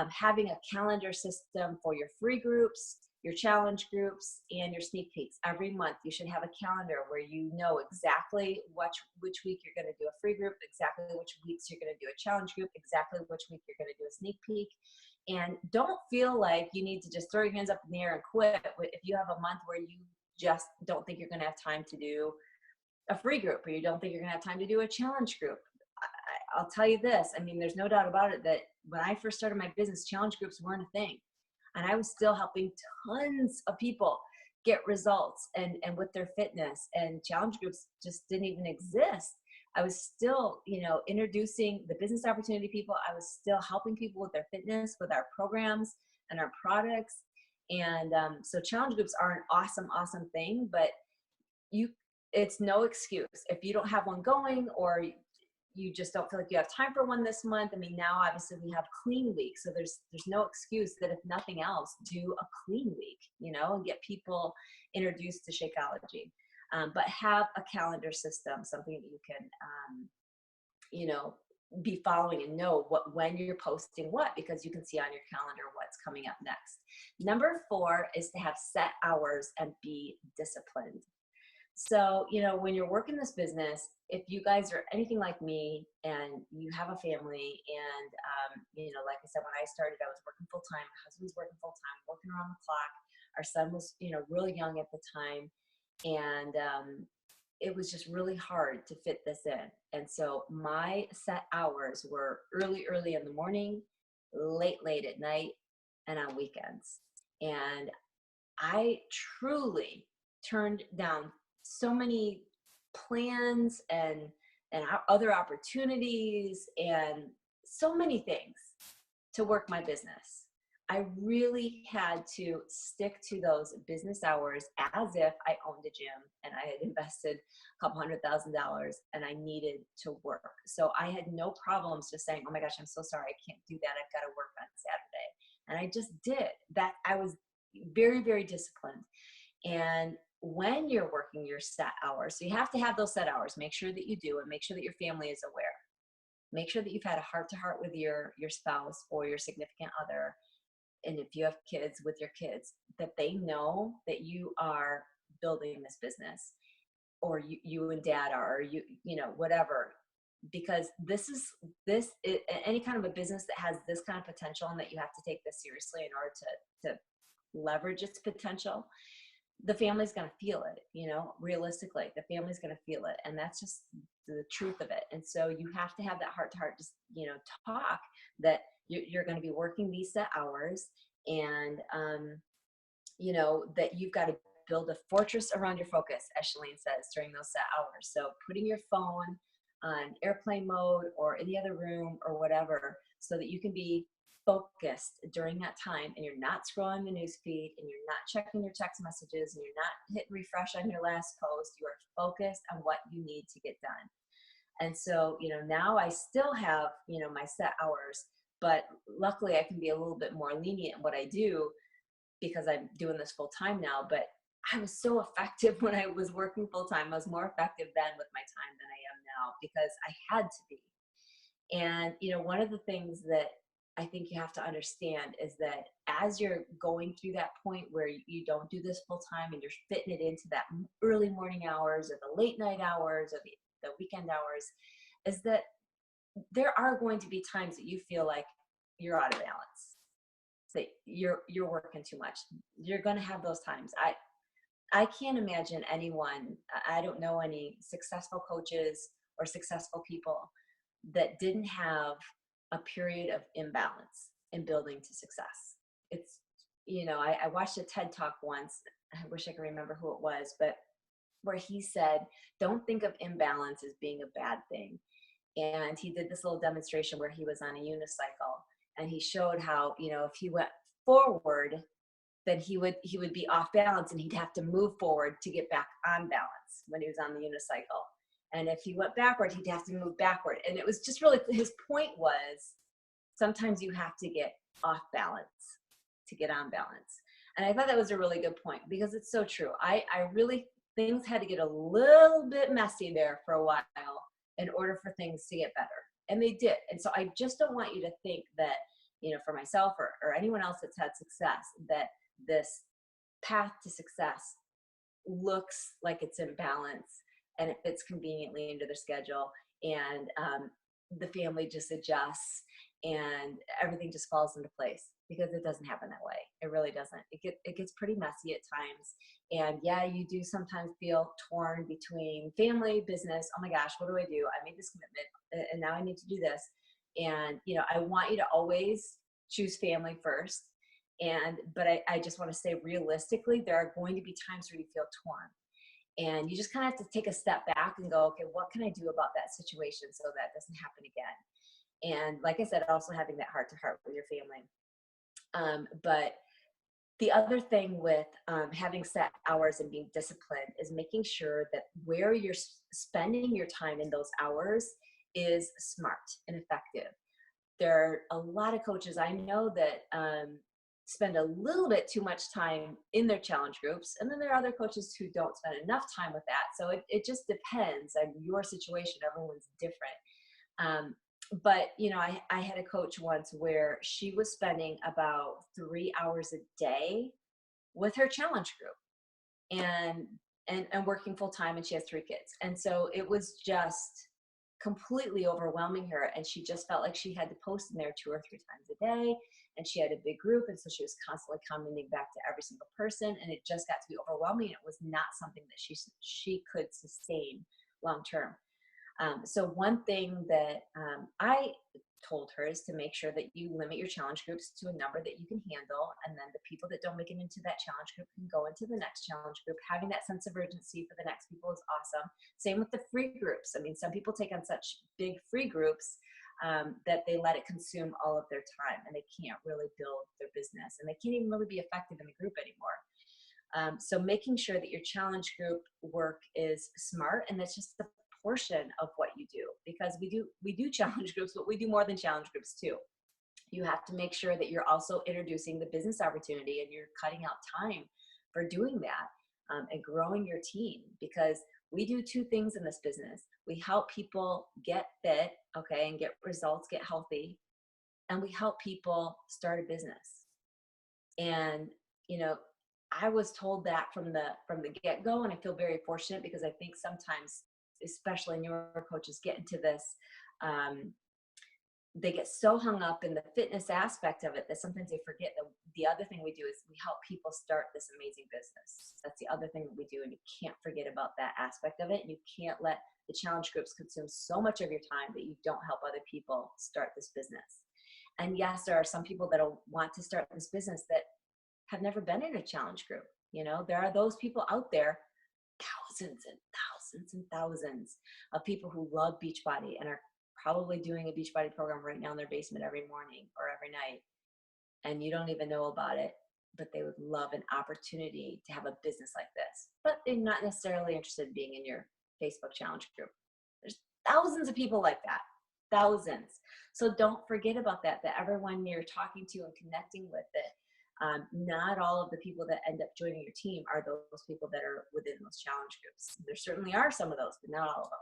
having a calendar system for your free groups, your challenge groups, and your sneak peeks. Every month you should have a calendar where you know exactly which week you're going to do a free group, exactly which weeks you're going to do a challenge group, exactly which week you're going to do a sneak peek. And don't feel like you need to just throw your hands up in the air and quit if you have a month where you just don't think you're going to have time to do a free group, or you don't think you're going to have time to do a challenge group. I'll tell you this. I mean, there's no doubt about it that when I first started my business, challenge groups weren't a thing. And I was still helping tons of people get results and with their fitness, and challenge groups just didn't even exist. I was still, you know, introducing the business opportunity people. I was still helping people with their fitness, with our programs and our products. And so challenge groups are an awesome, awesome thing, but it's no excuse if you don't have one going, or you just don't feel like you have time for one this month. I mean, now obviously we have clean week, so there's no excuse that if nothing else, do a clean week, you know, and get people introduced to Shakeology. But have a calendar system, something that you can, you know, be following and know when you're posting what, because you can see on your calendar what's coming up next. Number 4 is to have set hours and be disciplined. So, when you're working this business, if you guys are anything like me and you have a family and, like I said, when I started, I was working full time, my husband's working full time, working around the clock. Our son was, really young at the time. And it was just really hard to fit this in. And so my set hours were early, early in the morning, late, late at night, and on weekends. And I truly turned down so many plans and other opportunities and so many things to work my business. I really had to stick to those business hours as if I owned a gym and I had invested a couple $100,000 and I needed to work. So I had no problems just saying, "Oh my gosh, I'm so sorry, I can't do that. I've got to work on Saturday." And I just did that. I was very, very disciplined. And when you're working your set hours, so you have to have those set hours, make sure that you do, and make sure that your family is aware. Make sure that you've had a heart to heart with your spouse or your significant other. And if you have kids, with your kids, that they know that you are building this business, or you and dad are, or whatever, because any kind of a business that has this kind of potential and that you have to take this seriously in order to leverage its potential, the family's going to feel it. Realistically, the family's going to feel it, and that's just the truth of it. And so you have to have that heart to heart, just talk that you're going to be working these set hours, and that you've got to build a fortress around your focus, as Shalene says, during those set hours. So putting your phone on airplane mode or in the other room or whatever, so that you can be focused during that time, and you're not scrolling the news feed, and you're not checking your text messages, and you're not hitting refresh on your last post. You are focused on what you need to get done. And so, now I still have, my set hours, but luckily I can be a little bit more lenient in what I do because I'm doing this full time now. But I was so effective when I was working full time. I was more effective then with my time than I am now because I had to be. And, one of the things that I think you have to understand is that as you're going through that point where you don't do this full time and you're fitting it into that early morning hours or the late night hours or the weekend hours, is that there are going to be times that you feel like you're out of balance, that you're working too much. You're going to have those times. I can't imagine anyone, I don't know any successful coaches or successful people that didn't have a period of imbalance in building to success. It's, I watched a TED Talk once. I wish I could remember who it was, but where he said, don't think of imbalance as being a bad thing. And he did this little demonstration where he was on a unicycle, and he showed how, if he went forward, then he would be off balance, and he'd have to move forward to get back on balance when he was on the unicycle. And if he went backward, he'd have to move backward. And it was just really, his point was, sometimes you have to get off balance to get on balance. And I thought that was a really good point, because it's so true. I really, things had to get a little bit messy there for a while in order for things to get better. And they did. And so I just don't want you to think that, for myself or anyone else that's had success, that this path to success looks like it's in balance and it fits conveniently into their schedule, and the family just adjusts and everything just falls into place, because it doesn't happen that way. It really doesn't. It gets pretty messy at times. And yeah, you do sometimes feel torn between family, business. Oh my gosh, what do I do? I made this commitment and now I need to do this. And, I want you to always choose family first. But I just want to say, realistically, there are going to be times where you feel torn. And you just kind of have to take a step back and go, okay, what can I do about that situation so that doesn't happen again? And like I said, also having that heart to heart with your family. But the other thing with having set hours and being disciplined is making sure that where you're spending your time in those hours is smart and effective. There are a lot of coaches I know that spend a little bit too much time in their challenge groups. And then there are other coaches who don't spend enough time with that. So it just depends on your situation. Everyone's different. But, I had a coach once where she was spending about 3 hours a day with her challenge group. And and working full time, and she has 3 kids. And so it was just completely overwhelming her. And she just felt like she had to post in there 2 or 3 times a day. And she had a big group. And so she was constantly commenting back to every single person. And it just got to be overwhelming. It was not something that she could sustain long term. So one thing that I told her is to make sure that you limit your challenge groups to a number that you can handle. And then the people that don't make it into that challenge group can go into the next challenge group. Having that sense of urgency for the next people is awesome. Same with the free groups. I mean, some people take on such big free groups that they let it consume all of their time, and they can't really build their business, and they can't even really be effective in the group anymore. So making sure that your challenge group work is smart, and that's just the portion of what you do, because we do challenge groups, but we do more than challenge groups too. You have to make sure that you're also introducing the business opportunity, and you're cutting out time for doing that, and growing your team, because we do 2 things in this business. We help people get fit, okay, and get results, get healthy, and we help people start a business. And I was told that from the get-go, and I feel very fortunate, because I think sometimes, especially newer coaches, get into this, they get so hung up in the fitness aspect of it that sometimes they forget that the other thing we do is we help people start this amazing business. That's the other thing that we do, and you can't forget about that aspect of it. And you can't let the challenge groups consume so much of your time that you don't help other people start this business. And yes, there are some people that want to start this business that have never been in a challenge group. There are those people out there, thousands and thousands and thousands of people who love Beachbody and are probably doing a Beachbody program right now in their basement every morning or every night. And you don't even know about it, but they would love an opportunity to have a business like this. But they're not necessarily interested in being in your Facebook challenge group. There's thousands of people like that. Thousands. So don't forget about that everyone you're talking to and connecting with it, not all of the people that end up joining your team are those people that are within those challenge groups. There certainly are some of those, but not all of them.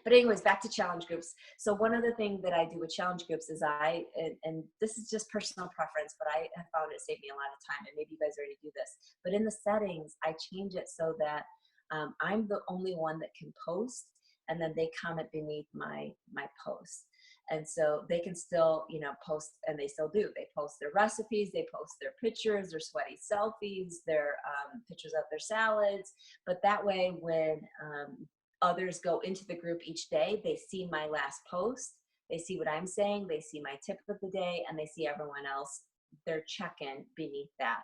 But anyways, back to challenge groups. So one other thing that I do with challenge groups is and this is just personal preference, but I have found it saved me a lot of time, and maybe you guys already do this, but in the settings, I change it so that I'm the only one that can post, and then they comment beneath my post. And so they can still, post, and they still do. They post their recipes, they post their pictures, their sweaty selfies, their pictures of their salads. But that way, when others go into the group each day, they see my last post, they see what I'm saying, they see my tip of the day, and they see everyone else, their check-in beneath that.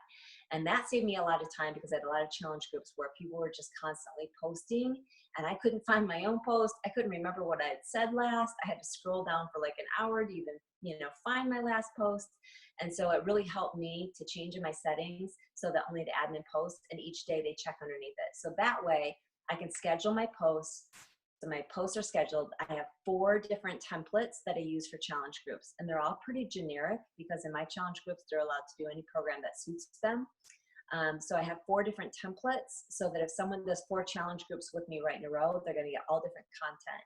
And that saved me a lot of time, because I had a lot of challenge groups where people were just constantly posting, and I couldn't find my own post. I couldn't remember what I had said last. I had to scroll down for like an hour to even, find my last post. And so it really helped me to change in my settings so that only the admin posts, and each day they check underneath it. So that way I can schedule my posts. So my posts are scheduled. I have 4 different templates that I use for challenge groups, and they're all pretty generic, because in my challenge groups, they're allowed to do any program that suits them. So I have 4 different templates, so that if someone does 4 challenge groups with me right in a row, they're going to get all different content.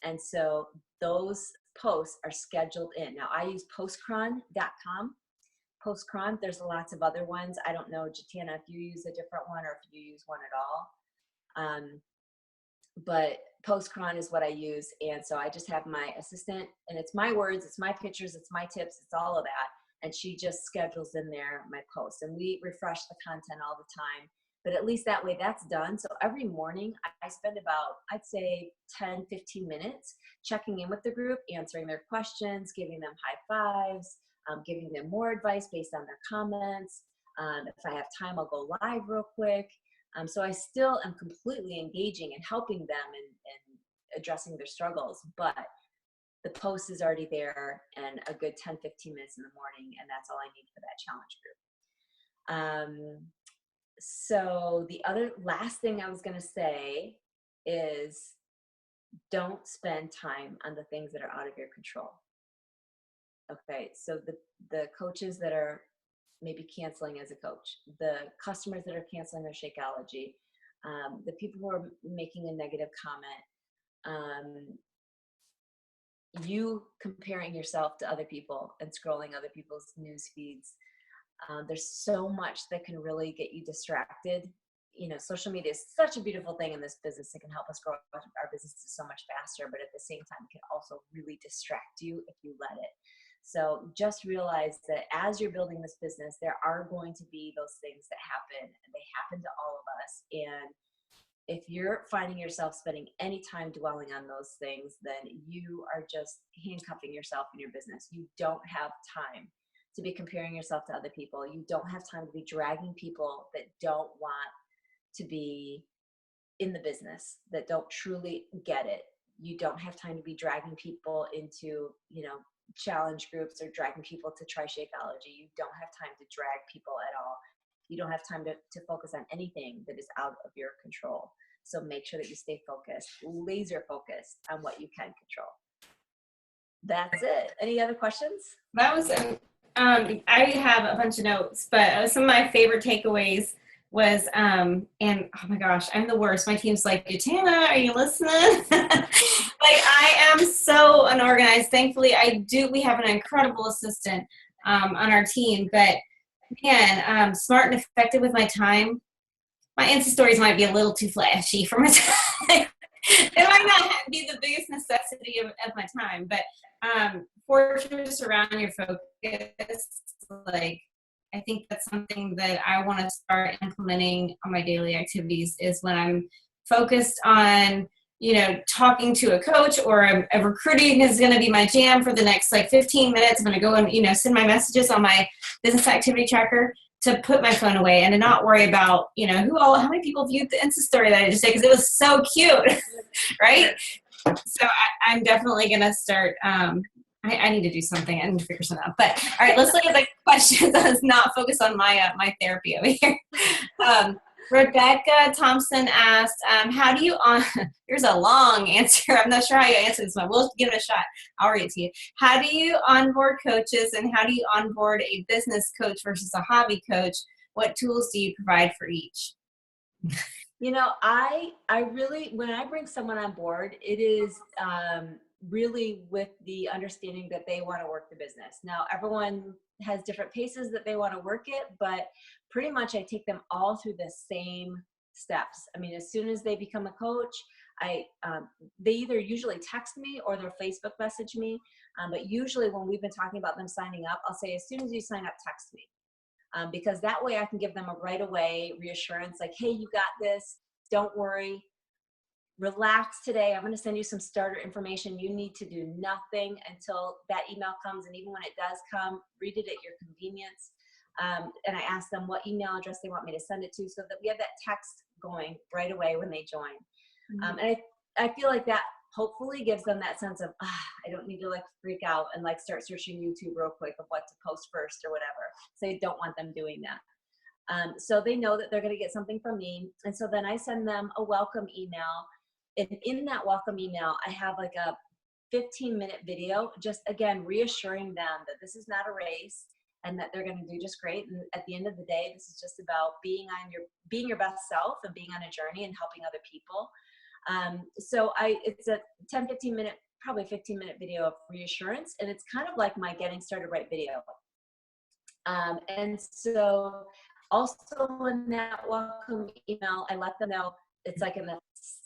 And so those posts are scheduled in. Now I use postcron.com. Postcron, there's lots of other ones. I don't know, Jatiana, if you use a different one or if you use one at all. But Postcron is what I use. And so I just have my assistant, and it's my words, it's my pictures, it's my tips, it's all of that. And she just schedules in there my posts, and we refresh the content all the time. But at least that way that's done. So every morning I spend about, I'd say 10, 15 minutes checking in with the group, answering their questions, giving them high fives, giving them more advice based on their comments. If I have time, I'll go live real quick. So I still am completely engaging and helping them and addressing their struggles, but the post is already there, and a good 10, 15 minutes in the morning, and that's all I need for that challenge group. So the last thing I was going to say is, don't spend time on the things that are out of your control. Okay, so the coaches that are maybe canceling as a coach, the customers that are canceling their Shakeology, the people who are making a negative comment, you comparing yourself to other people and scrolling other people's news feeds. There's so much that can really get you distracted social media is such a beautiful thing in this business. It can help us grow our businesses so much faster, but at the same time, it can also really distract you if you let it. So just realize that as you're building this business, there are going to be those things that happen, and they happen to all of us. And if you're finding yourself spending any time dwelling on those things, then you are just handcuffing yourself in your business. You don't have time to be comparing yourself to other people. You don't have time to be dragging people that don't want to be in the business, that don't truly get it. You don't have time to be dragging people into, challenge groups or dragging people to try Shakeology. You don't have time to drag people at all. You don't have time to focus on anything that is out of your control. So make sure that you stay focused, laser focused on what you can control. That's it. Any other questions? That was, I have a bunch of notes, but some of my favorite takeaways was, and oh my gosh, I'm the worst. My team's like, Jatana, are you listening? Like, I am so unorganized. Thankfully, we have an incredible assistant on our team, but man, smart and effective with my time. My Insta stories might be a little too flashy for my time. It might not be the biggest necessity of my time, but fortress around your focus, like, I think that's something that I want to start implementing on my daily activities, is when I'm focused on, talking to a coach, or a recruiting is going to be my jam for the next 15 minutes. I'm going to go and, send my messages on my business activity tracker, to put my phone away and to not worry about, how many people viewed the Insta story that I just did, because it was so cute, right? So I'm definitely going to start, I need to do something. I need to figure something out. But all right, let's look at the questions. Let's not focus on my therapy over here. Rebecca Thompson asked, how do you here's a long answer. I'm not sure how you answer this one. We'll give it a shot. I'll read it to you. How do you onboard coaches, and how do you onboard a business coach versus a hobby coach? What tools do you provide for each? I really, when I bring someone on board, it is really with the understanding that they want to work the business. Now, everyone has different paces that they want to work it, but pretty much I take them all through the same steps. I mean, as soon as they become a coach, they either usually text me or they'll Facebook message me. But usually when we've been talking about them signing up, I'll say, as soon as you sign up, text me. Because that way I can give them a right away reassurance, like, hey, you got this. Don't worry. Relax today. I'm going to send you some starter information. You need to do nothing until that email comes. And even when it does come, read it at your convenience. And I ask them what email address they want me to send it to, so that we have that text going right away when they join. Mm-hmm. And I feel like that hopefully gives them that sense of, I don't need to freak out and start searching YouTube real quick of what to post first or whatever. So I don't want them doing that. So they know that they're going to get something from me. And so then I send them a welcome email. And in that welcome email, I have a 15-minute video, just again, reassuring them that this is not a race and that they're going to do just great. And at the end of the day, this is just about being your best self and being on a journey and helping other people. So it's a 10, 15-minute, probably 15-minute video of reassurance. And it's kind of like my getting started right video. And so also in that welcome email, I let them know, it's in the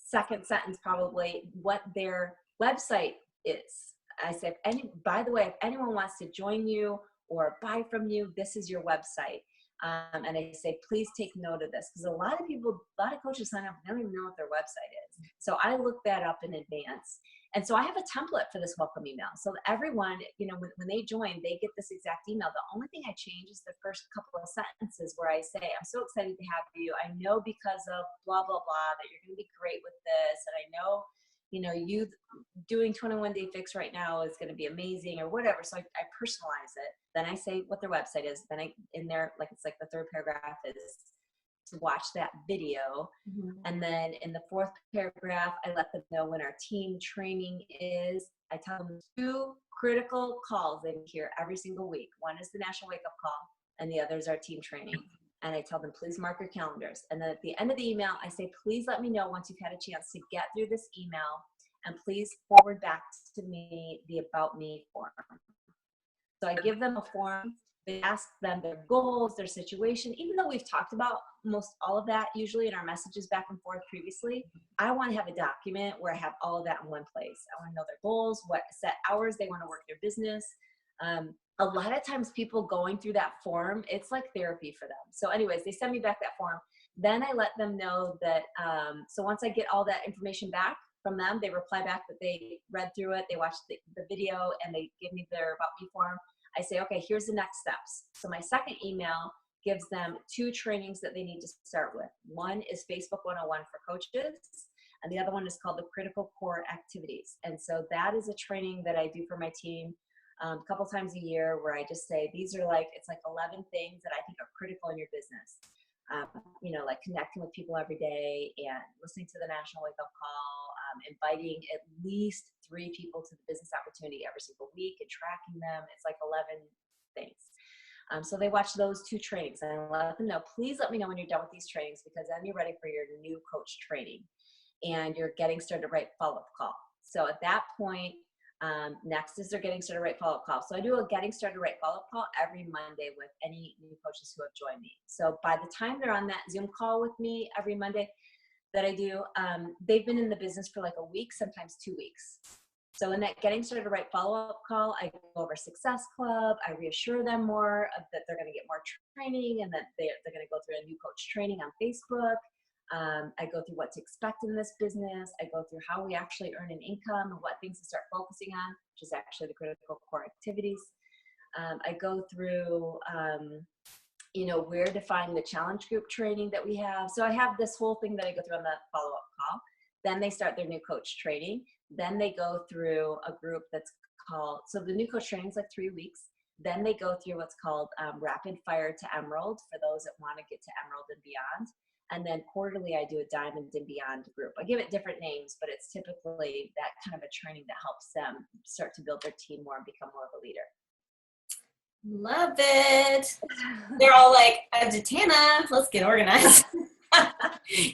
second sentence probably, what their website is. I said, by the way, if anyone wants to join you or buy from you, this is your website. And I say, please take note of this, because a lot of coaches sign up, they don't even know what their website is. So I look that up in advance. And so I have a template for this welcome email. So everyone, when they join, they get this exact email. The only thing I change is the first couple of sentences where I say, I'm so excited to have you. I know because of blah, blah, blah, that you're going to be great with this. And I know, you doing 21 Day Fix right now is going to be amazing or whatever. So I personalize it. Then I say what their website is. Then in there, it's the third paragraph is to watch that video. Mm-hmm. And then in the fourth paragraph, I let them know when our team training is. I tell them 2 critical calls they hear every single week. One is the National Wake Up Call, and the other is our team training. And I tell them, please mark your calendars. And then at the end of the email, I say, please let me know once you've had a chance to get through this email, and please forward back to me the About Me form. So I give them a form. They ask them their goals, their situation. Even though we've talked about most all of that usually in our messages back and forth previously. I want to have a document where I have all of that in one place. I want to know their goals, what set hours they want to work their business. A lot of times people going through that form, it's like therapy for them. So anyways, they send me back that form. Then I let them know that, so once I get all that information back from them, they reply back that they read through it, they watched the video, and they give me their About Me form. I say, okay, here's the next steps. So my second email gives them 2 trainings that they need to start with. One is Facebook 101 for coaches, and the other one is called the Critical Core Activities. And so that is a training that I do for my team a couple times a year, where I just say, these are like, it's like 11 things that I think are critical in your business. You know, like connecting with people every day and listening to the National Wake Up Call, inviting at least 3 people to the business opportunity every single week and tracking them. It's like 11 things. So they watch those 2 trainings, and I let them know, please let me know when you're done with these trainings, because then you're ready for your new coach training and you're getting started right follow-up call. So at that point, next is their getting started right follow-up call. So I do a getting started right follow-up call every Monday with any new coaches who have joined me. So by the time they're on that Zoom call with me every Monday that I do, they've been in the business for like a week, sometimes 2 weeks. So in that getting started right follow-up call, I go over Success Club. I reassure them more that they're going to get more training, and that they're going to go through a new coach training on Facebook. I go through what to expect in this business. I go through how we actually earn an income and what things to start focusing on, which is actually the critical core activities. I go through, you know, where to find the challenge group training that we have. So I have this whole thing that I go through on the follow-up call. Then they start their new coach training. Then they go through a group that's called, so the new coach training is like 3 weeks. Then they go through what's called Rapid Fire to Emerald for those that want to get to Emerald and beyond. And then quarterly, I do a Diamond and Beyond group. I give it different names, but it's typically that kind of a training that helps them start to build their team more and become more of a leader. Love it. They're all like, Jatana, let's get organized.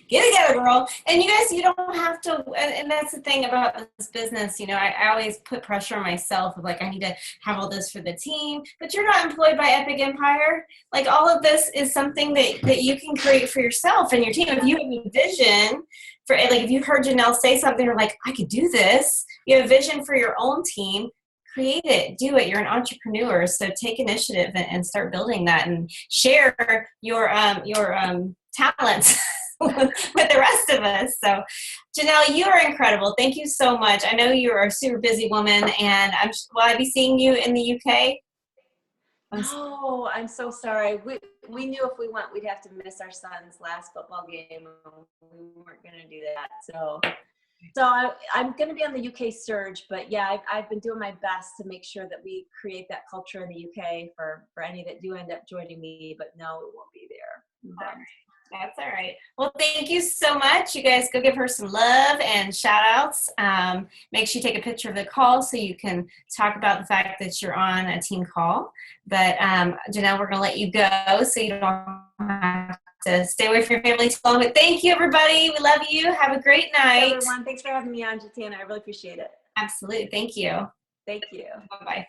Get together, girl. And you guys, you don't have to, and that's the thing about this business, you know, I always put pressure on myself of like, I need to have all this for the team, but you're not employed by Epic Empire. Like, all of this is something that you can create for yourself and your team. If you have a vision for, like, if you heard Jenelle say something, you're like, I could do this. You have a vision for your own team. Create it, do it. You're an entrepreneur, so take initiative and start building that, and share your talents with the rest of us. So, Jenelle, you are incredible. Thank you so much. I know you're a super busy woman, and will I be seeing you in the UK? Oh, I'm so sorry. We knew if we went, we'd have to miss our son's last football game. We weren't going to do that. So I'm going to be on the UK surge, but yeah, I've been doing my best to make sure that we create that culture in the UK for any that do end up joining me, but no, it won't be there. That's all right. Well, thank you so much. You guys go give her some love and shout outs. Make sure you take a picture of the call so you can talk about the fact that you're on a team call. But Jenelle, we're going to let you go so you don't have to stay away from your family too long. But thank you, everybody. We love you. Have a great night. Everyone, thanks for having me on, Jatana. I really appreciate it. Absolutely. Thank you. Thank you. Bye-bye.